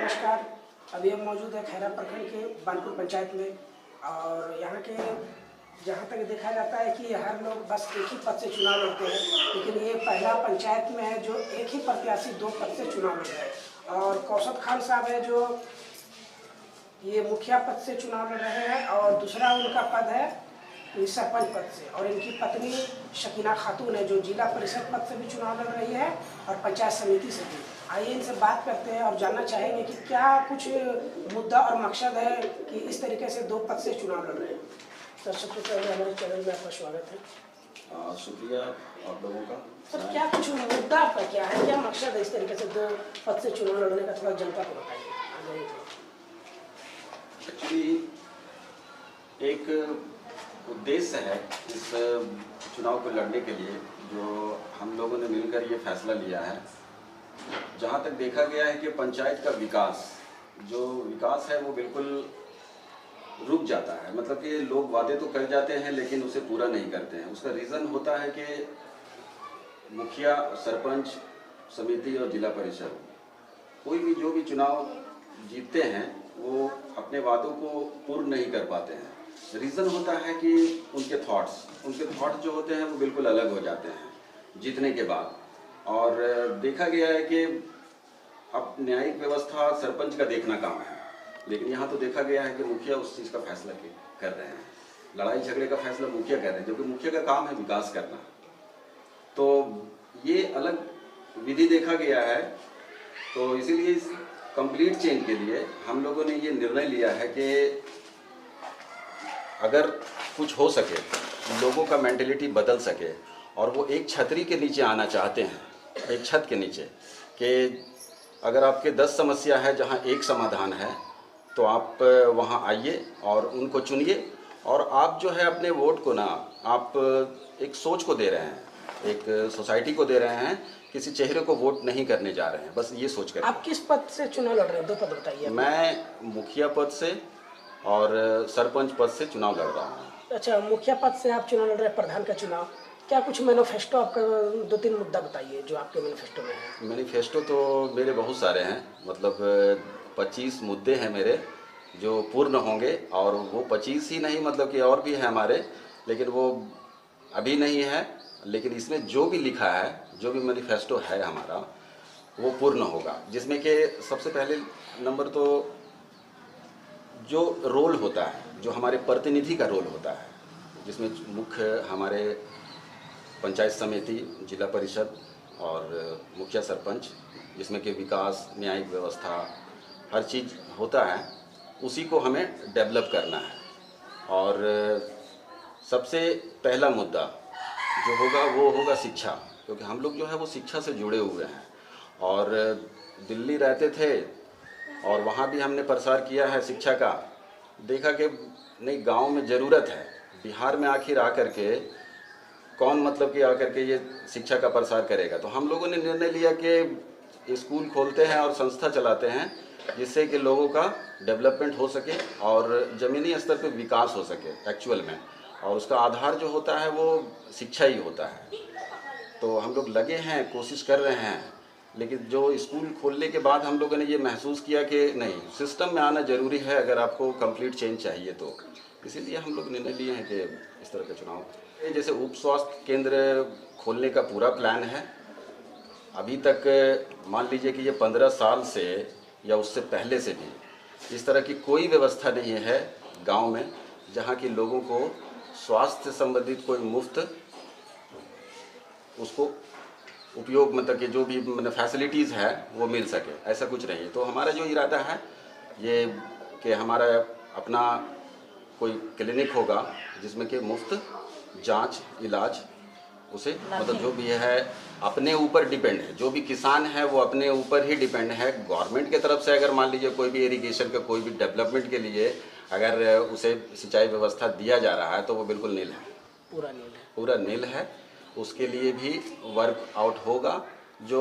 नमस्कार। अभी हम मौजूद है खैरा प्रखंड के बानपुर पंचायत में और यहाँ के जहाँ तक देखा जाता है कि हर लोग बस एक ही पद से चुनाव लड़ते हैं, लेकिन ये पहला पंचायत में है जो एक ही प्रत्याशी 2 पद से चुनाव लड़ रहे हैं। और कौसत खान साहब है जो ये मुखिया पद से चुनाव लड़ रहे हैं और दूसरा उनका पद है सरपंच पद से, और इनकी पत्नी शकीना खातून है जो जिला परिषद पद से भी चुनाव लड़ रही है और पंचायत समिति से भी। आइए इनसे बात करते हैं और जानना चाहेंगे कि क्या कुछ मुद्दा और मकसद है कि इस तरीके से 2 पद से चुनाव लड़ रहे हैं। सर, सबसे पहले हमारे चैनल में आपका स्वागत है। शुक्रिया आप लोगों का। सर, क्या कुछ मुद्दा आपका क्या है, क्या मकसद है इस तरीके से 2 पद से चुनाव लड़ने का, थोड़ा जनता को बताइए। एक्चुअली एक उद्देश्य है इस चुनाव को लड़ने के लिए जो हम लोगों ने मिलकर ये फैसला लिया है। जहाँ तक देखा गया है कि पंचायत का जो विकास है वो बिल्कुल रुक जाता है। मतलब कि लोग वादे तो कर जाते हैं लेकिन उसे पूरा नहीं करते हैं। उसका रीज़न होता है कि मुखिया, सरपंच समिति और जिला परिषद कोई भी जो भी चुनाव जीतते हैं वो अपने वादों को पूर्ण नहीं कर पाते हैं। रीज़न होता है कि उनके थॉट्स जो होते हैं वो बिल्कुल अलग हो जाते हैं जीतने के बाद। और देखा गया है कि अब न्यायिक व्यवस्था सरपंच का देखना काम है, लेकिन यहाँ तो देखा गया है कि मुखिया उस चीज़ का फैसला कर रहे हैं। लड़ाई झगड़े का फैसला मुखिया कर रहे हैं, जबकि मुखिया का काम है विकास करना। तो ये अलग विधि देखा गया है। तो इसीलिए इस कंप्लीट चेंज के लिए हम लोगों ने ये निर्णय लिया है कि अगर कुछ हो सके, लोगों का मेंटेलिटी बदल सके और वो एक छतरी के नीचे आना चाहते हैं, एक छत के नीचे, कि अगर आपके 10 समस्या है जहां एक समाधान है तो आप वहां आइए और उनको चुनिए। और आप जो है अपने वोट को ना आप एक सोच को दे रहे हैं, एक सोसाइटी को दे रहे हैं, किसी चेहरे को वोट नहीं करने जा रहे हैं, बस ये सोच कर। आप किस पद से चुनाव लड़ रहे हैं? 2 पद बताइए। मैं मुखिया पद से और सरपंच पद से चुनाव लड़ रहा हूँ। अच्छा, मुखिया पद से आप चुनाव लड़ रहे हैं, प्रधान का चुनाव। क्या कुछ मैनिफेस्टो आपका 2-3 मुद्दा बताइए जो आपके मैनिफेस्टो में है। मैनिफेस्टो तो मेरे बहुत सारे हैं, मतलब 25 मुद्दे हैं मेरे जो पूर्ण होंगे। और वो 25 ही नहीं, मतलब कि और भी है हमारे, लेकिन वो अभी नहीं है। लेकिन इसमें जो भी लिखा है, जो भी मैनिफेस्टो है हमारा, वो पूर्ण होगा। जिसमें कि सबसे पहले नंबर तो जो रोल होता है, जो हमारे प्रतिनिधि का रोल होता है, जिसमें मुख्य हमारे पंचायत समिति, जिला परिषद और मुखिया सरपंच, जिसमें कि विकास, न्यायिक व्यवस्था, हर चीज़ होता है, उसी को हमें डेवलप करना है। और सबसे पहला मुद्दा जो होगा वो होगा शिक्षा, क्योंकि हम लोग जो है वो शिक्षा से जुड़े हुए हैं। और दिल्ली रहते थे और वहाँ भी हमने प्रसार किया है शिक्षा का। देखा कि नहीं, गांव में ज़रूरत है। बिहार में आखिर आकर के कौन, मतलब कि आकर के ये शिक्षा का प्रसार करेगा। तो हम लोगों ने निर्णय लिया कि स्कूल खोलते हैं और संस्था चलाते हैं, जिससे कि लोगों का डेवलपमेंट हो सके और ज़मीनी स्तर पे विकास हो सके एक्चुअल में। और उसका आधार जो होता है वो शिक्षा ही होता है। तो हम लोग लगे हैं, कोशिश कर रहे हैं। लेकिन जो स्कूल खोलने के बाद हम लोगों ने ये महसूस किया कि नहीं, सिस्टम में आना ज़रूरी है अगर आपको कंप्लीट चेंज चाहिए तो। इसीलिए हम लोग निर्णय लिए हैं कि इस तरह के चुनाव, जैसे उप स्वास्थ्य केंद्र खोलने का पूरा प्लान है। अभी तक मान लीजिए कि ये 15 साल से या उससे पहले से भी इस तरह की कोई व्यवस्था नहीं है गांव में जहां की लोगों को स्वास्थ्य संबंधित कोई मुफ्त उसको उपयोग, मतलब कि जो भी फैसिलिटीज़ है वो मिल सके, ऐसा कुछ नहीं है। तो हमारा जो इरादा है ये कि हमारा अपना कोई क्लिनिक होगा जिसमें कि मुफ्त जांच, इलाज, उसे मतलब जो भी है अपने ऊपर डिपेंड है। जो भी किसान है वो अपने ऊपर ही डिपेंड है। गवर्नमेंट की तरफ से अगर मान लीजिए कोई भी इरिगेशन का, कोई भी डेवलपमेंट के लिए अगर उसे सिंचाई व्यवस्था दिया जा रहा है तो वो बिल्कुल नील है, पूरा नील है। उसके लिए भी वर्क आउट होगा। जो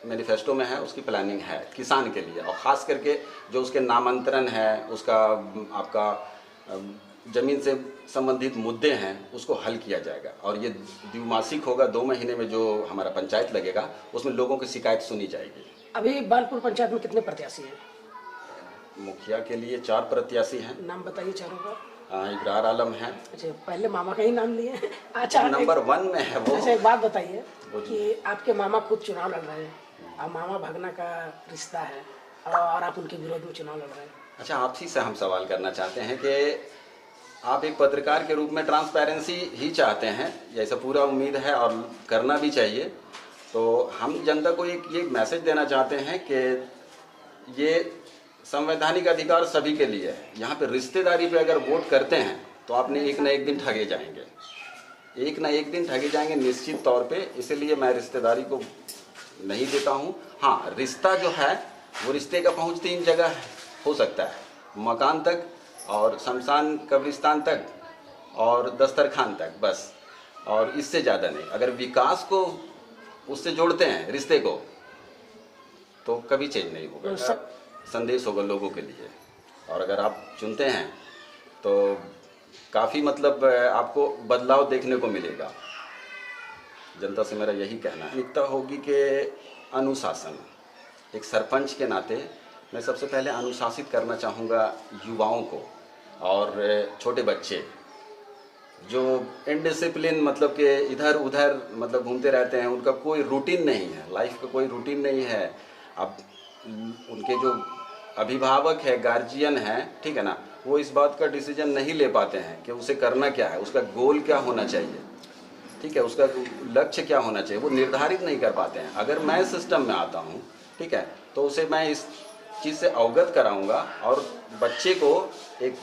मैनिफेस्टो में है उसकी प्लानिंग है किसान के लिए, और ख़ास करके जो उसके नामांतरण है, उसका आपका ज़मीन से संबंधित मुद्दे हैं, उसको हल किया जाएगा। और ये द्विमासिक होगा, 2 महीने में जो हमारा पंचायत लगेगा उसमें लोगों की शिकायत सुनी जाएगी। अभी बानपुर पंचायत में कितने प्रत्याशी हैं? मुखिया के लिए 4 प्रत्याशी हैं। नाम बताइए चारों का। इब्रार आलम है। अच्छा, पहले मामा का ही नाम लिए। अच्छा, नंबर 1 में है वो। अच्छा, एक बात बताइए कि आपके मामा खुद चुनाव लड़ रहे हैं और मामा भगना का रिश्ता है और आप उनके विरोध में चुनाव लड़ रहे हैं। अच्छा, आपसी से हम सवाल करना चाहते हैं कि आप एक पत्रकार के रूप में ट्रांसपेरेंसी ही चाहते हैं, ऐसा पूरा उम्मीद है और करना भी चाहिए। तो हम जनता को एक ये मैसेज देना चाहते हैं कि ये संवैधानिक अधिकार सभी के लिए है। यहाँ पे रिश्तेदारी पे अगर वोट करते हैं तो आपने एक ना एक दिन ठगे जाएंगे, एक ना एक दिन ठगे जाएंगे निश्चित तौर पे। इसलिए मैं रिश्तेदारी को नहीं देता हूँ। हाँ, रिश्ता जो है वो रिश्ते का पहुँच 3 जगह हो सकता है, मकान तक और शमशान कब्रिस्तान तक और दस्तरखान तक, बस, और इससे ज़्यादा नहीं। अगर विकास को उससे जोड़ते हैं रिश्ते को तो कभी चेंज नहीं होगा। संदेश होगा लोगों के लिए। और अगर आप चुनते हैं तो काफ़ी मतलब आपको बदलाव देखने को मिलेगा। जनता से मेरा यही कहना है। प्राथमिकता होगी कि अनुशासन। एक सरपंच के नाते मैं सबसे पहले अनुशासित करना चाहूँगा युवाओं को और छोटे बच्चे जो इनडिसिप्लिन मतलब कि इधर उधर मतलब घूमते रहते हैं, उनका कोई रूटीन नहीं है, लाइफ का कोई रूटीन नहीं है। अब उनके जो अभिभावक है, गार्जियन है, ठीक है ना, वो इस बात का डिसीजन नहीं ले पाते हैं कि उसे करना क्या है, उसका गोल क्या होना चाहिए, ठीक है, उसका लक्ष्य क्या होना चाहिए, वो निर्धारित नहीं कर पाते हैं। अगर मैं सिस्टम में आता हूँ, ठीक है, तो उसे मैं इस चीज़ से अवगत कराऊंगा और बच्चे को एक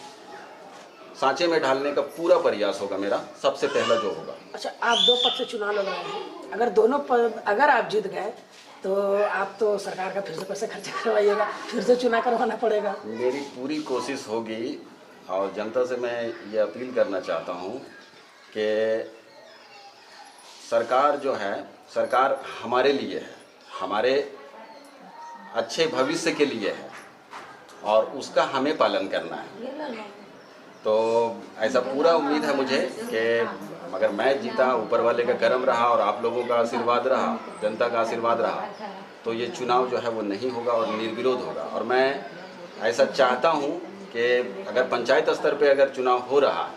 सांचे में ढालने का पूरा प्रयास होगा मेरा, सबसे पहला जो होगा। अच्छा, आप 2 पद से चुनाव लड़ रहे हैं, अगर दोनों पद अगर आप जीत गए तो आप तो सरकार का फिर से पैसा खर्चा करवाइएगा, फिर से चुनाव करवाना पड़ेगा। मेरी पूरी कोशिश होगी और जनता से मैं ये अपील करना चाहता हूँ कि सरकार जो है, सरकार हमारे लिए है, हमारे अच्छे भविष्य के लिए है और उसका हमें पालन करना है। तो ऐसा पूरा उम्मीद है मुझे कि अगर मैं जीता, ऊपर वाले का करम रहा और आप लोगों का आशीर्वाद रहा, जनता का आशीर्वाद रहा, तो ये चुनाव जो है वो नहीं होगा और निर्विरोध होगा। और मैं ऐसा चाहता हूँ कि अगर पंचायत स्तर पे अगर चुनाव हो रहा,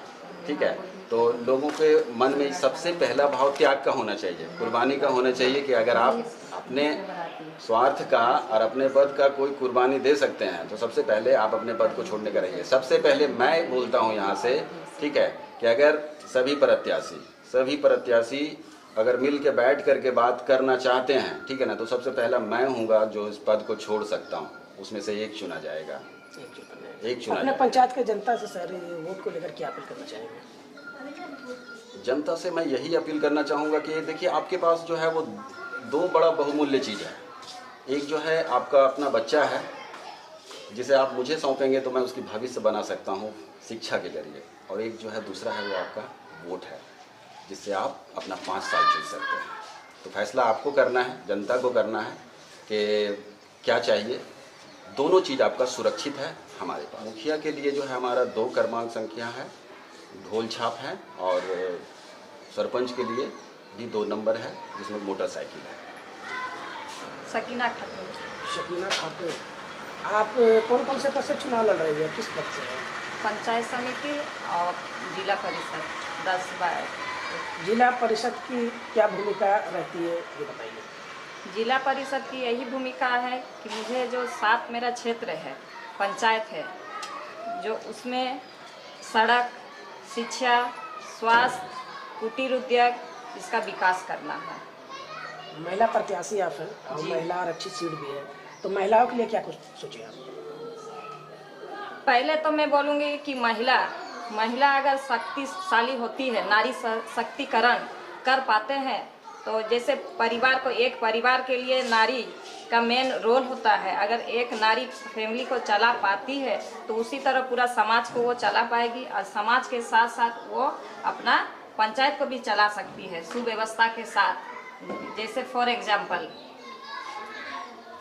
ठीक है, तो लोगों के मन में सबसे पहला भाव त्याग का होना चाहिए, कुर्बानी का होना चाहिए कि अगर आप अपने स्वार्थ का और अपने पद का कोई कुर्बानी दे सकते हैं तो सबसे पहले आप अपने पद को छोड़ने का रहिए। सबसे पहले मैं बोलता हूँ यहाँ से, ठीक है, कि अगर सभी प्रत्याशी अगर मिल के बैठ करके बात करना चाहते हैं, ठीक है ना, तो सबसे पहला मैं हूँगा जो इस पद को छोड़ सकता हूँ। उसमें से एक चुना जाएगा, एक चुना अपने जाएगा। पंचायत के जनता से सारे वोट को लेकर क्या अपील करना चाहेंगे? जनता से मैं यही अपील करना चाहूँगा कि देखिए, आपके पास जो है वो 2 बड़ा बहुमूल्य चीज़ है। एक जो है आपका अपना बच्चा है जिसे आप मुझे सौंपेंगे तो मैं उसकी भविष्य बना सकता हूँ शिक्षा के जरिए, और एक जो है दूसरा है वो आपका वोट है जिससे आप अपना 5 साल चुन सकते हैं। तो फैसला आपको करना है, जनता को करना है कि क्या चाहिए। दोनों चीज़ आपका सुरक्षित है हमारे पास। मुखिया के लिए जो है हमारा 2 क्रमांक संख्या है, ढोल छाप है, और सरपंच के लिए भी 2 नंबर है जिसमें मोटरसाइकिल है। सकीना खातून। शकीना खातून, आप कौन कौन से पद से चुनाव लड़ रही है, किस पद से? पंचायत समिति और जिला परिषद 10/12। जिला परिषद की क्या भूमिका रहती है ये बताइए। जिला परिषद की यही भूमिका है कि मुझे जो 7 मेरा क्षेत्र है, पंचायत है, जो उसमें सड़क, शिक्षा, स्वास्थ्य, कुटीर उद्योग, इसका विकास करना है। महिला प्रत्याशी आप हैं और महिला आरक्षित सीट भी है, तो महिलाओं के लिए क्या कुछ सोचे आप? पहले तो मैं बोलूँगी कि महिला अगर शक्तिशाली होती है, नारी शक्तिकरण कर पाते हैं, तो जैसे परिवार को, एक परिवार के लिए नारी का मेन रोल होता है। अगर एक नारी फैमिली को चला पाती है तो उसी तरह पूरा समाज को वो चला पाएगी, और समाज के साथ साथ वो अपना पंचायत को भी चला सकती है सुव्यवस्था के साथ। जैसे फॉर एग्जाम्पल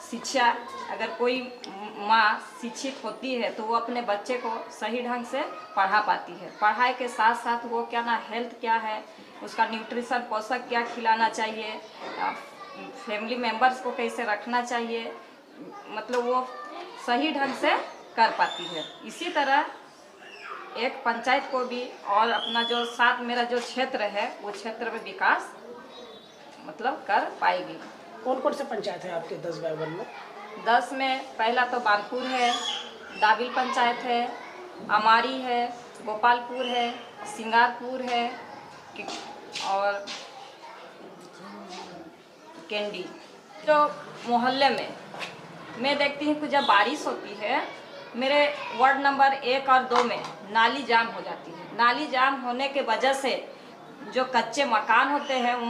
शिक्षा, अगर कोई माँ शिक्षित होती है तो वो अपने बच्चे को सही ढंग से पढ़ा पाती है। पढ़ाई के साथ साथ वो क्या ना, हेल्थ क्या है, उसका न्यूट्रिशन, पोषक क्या खिलाना चाहिए, फैमिली मेंबर्स को कैसे रखना चाहिए, मतलब वो सही ढंग से कर पाती है। इसी तरह एक पंचायत को भी और अपना जो साथ मेरा जो क्षेत्र है वो क्षेत्र में विकास मतलब कर पाएगी। कौन कौन से पंचायत है आपके 10 वार्ड में? 10 में पहला तो बानपुर है, दाबिल पंचायत है, अमारी है, गोपालपुर है, सिंगारपुर है और कैंडी। जो मोहल्ले में मैं देखती हूँ कि जब बारिश होती है मेरे वार्ड नंबर 1 और 2 में नाली जाम हो जाती है। नाली जाम होने के वजह से जो कच्चे मकान होते हैं वो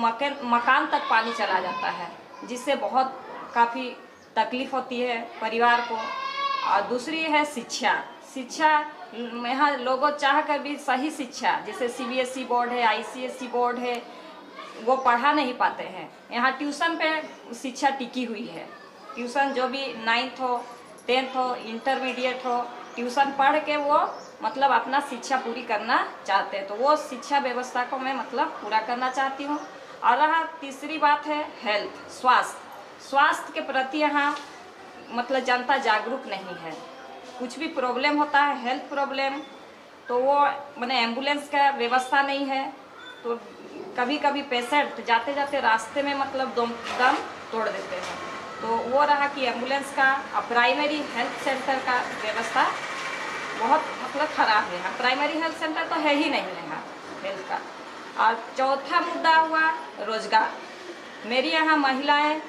मकान तक पानी चला जाता है, जिससे बहुत काफ़ी तकलीफ होती है परिवार को। और दूसरी है शिक्षा। यहाँ लोगों चाह कर भी सही शिक्षा, जैसे CBSE बोर्ड है, ICSE बोर्ड है, वो पढ़ा नहीं पाते हैं। यहाँ ट्यूशन पे शिक्षा टिकी हुई है। ट्यूशन जो भी 9th हो, 10th हो, इंटरमीडिएट हो, ट्यूशन पढ़ के वो मतलब अपना शिक्षा पूरी करना चाहते हैं। तो वो शिक्षा व्यवस्था को मैं मतलब पूरा करना चाहती हूँ। और रहा तीसरी बात है हेल्थ, स्वास्थ्य के प्रति यहाँ मतलब जनता जागरूक नहीं है। कुछ भी प्रॉब्लम होता है, हेल्थ प्रॉब्लम, तो वो मैंने एम्बुलेंस का व्यवस्था नहीं है। तो कभी कभी पेशेंट जाते जाते रास्ते में मतलब दम तोड़ देते हैं। तो वो रहा कि एम्बुलेंस का और प्राइमरी हेल्थ सेंटर का व्यवस्था बहुत मतलब ख़राब है। यहाँ प्राइमरी हेल्थ सेंटर तो है ही नहीं यहाँ हेल्थ का। और चौथा मुद्दा हुआ रोजगार। मेरी यहाँ महिलाएं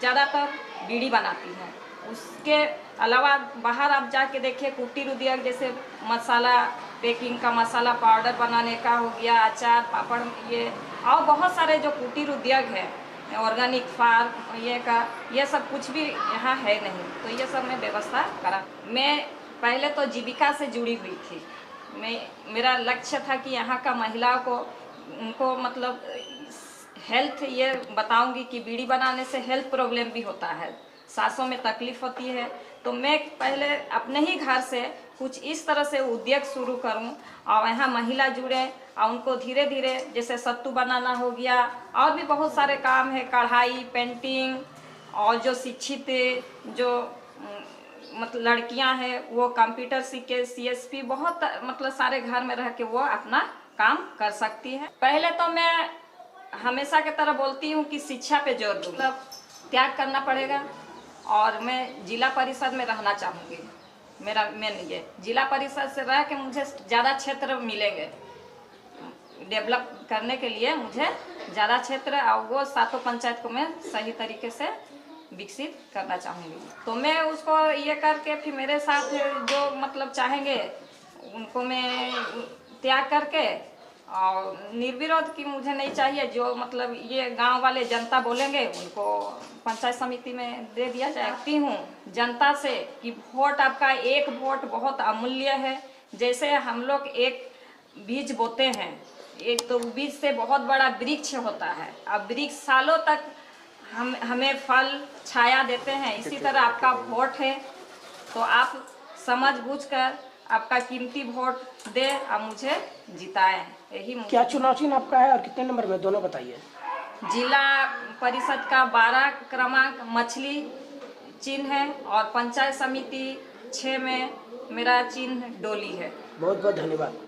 ज़्यादातर बीड़ी बनाती हैं। उसके अलावा बाहर आप जाके देखिए कुटीर उद्योग, जैसे मसाला पैकिंग का, मसाला पाउडर बनाने का हो गया, अचार पापड़, ये और बहुत सारे जो कुटीर उद्योग है, ऑर्गेनिक फार्म ये सब कुछ भी यहाँ है नहीं। तो ये सब मैं व्यवस्था करा। मैं पहले तो जीविका से जुड़ी हुई थी। मेरा लक्ष्य था कि यहाँ का महिलाओं को उनको मतलब हेल्थ ये बताऊंगी कि बीड़ी बनाने से हेल्थ प्रॉब्लम भी होता है, सांसों में तकलीफ होती है। तो मैं पहले अपने ही घर से कुछ इस तरह से उद्योग शुरू करूं और यहाँ महिला जुड़े और उनको धीरे धीरे, जैसे सत्तू बनाना हो गया और भी बहुत सारे काम है, कढ़ाई, पेंटिंग, और जो शिक्षित जो मतलब लड़कियां हैं वो कंप्यूटर सीख के CSP बहुत मतलब सारे घर में रह के वो अपना काम कर सकती है। पहले तो मैं हमेशा की तरह बोलती हूँ कि शिक्षा पे जोर दूँ, मतलब त्याग करना पड़ेगा। और मैं जिला परिषद में रहना चाहूँगी। मेरा मेन ये जिला परिषद से रह के मुझे ज़्यादा क्षेत्र मिलेंगे डेवलप करने के लिए, मुझे ज़्यादा क्षेत्र और वो 7 पंचायत को मैं सही तरीके से विकसित करना चाहूँगी। तो मैं उसको ये करके फिर मेरे साथ जो मतलब चाहेंगे उनको मैं त्याग करके, और निर्विरोध की मुझे नहीं चाहिए, जो मतलब ये गांव वाले जनता बोलेंगे उनको पंचायत समिति में दे दिया जाती हूँ जनता से कि वोट, आपका एक वोट बहुत अमूल्य है। जैसे हम लोग एक बीज बोते हैं, एक तो बीज से बहुत बड़ा वृक्ष होता है, अब वृक्ष सालों तक हमें फल छाया देते हैं। इसी तरह आपका वोट है, तो आप समझ बूझकर आपका कीमती वोट दे और मुझे जिताएं। यही क्या चुनाव चिन्ह आपका है और कितने नंबर में, दोनों बताइए। जिला परिषद का 12 क्रमांक मछली चिन्ह है और पंचायत समिति 6 में मेरा चिन्ह डोली है। बहुत बहुत धन्यवाद।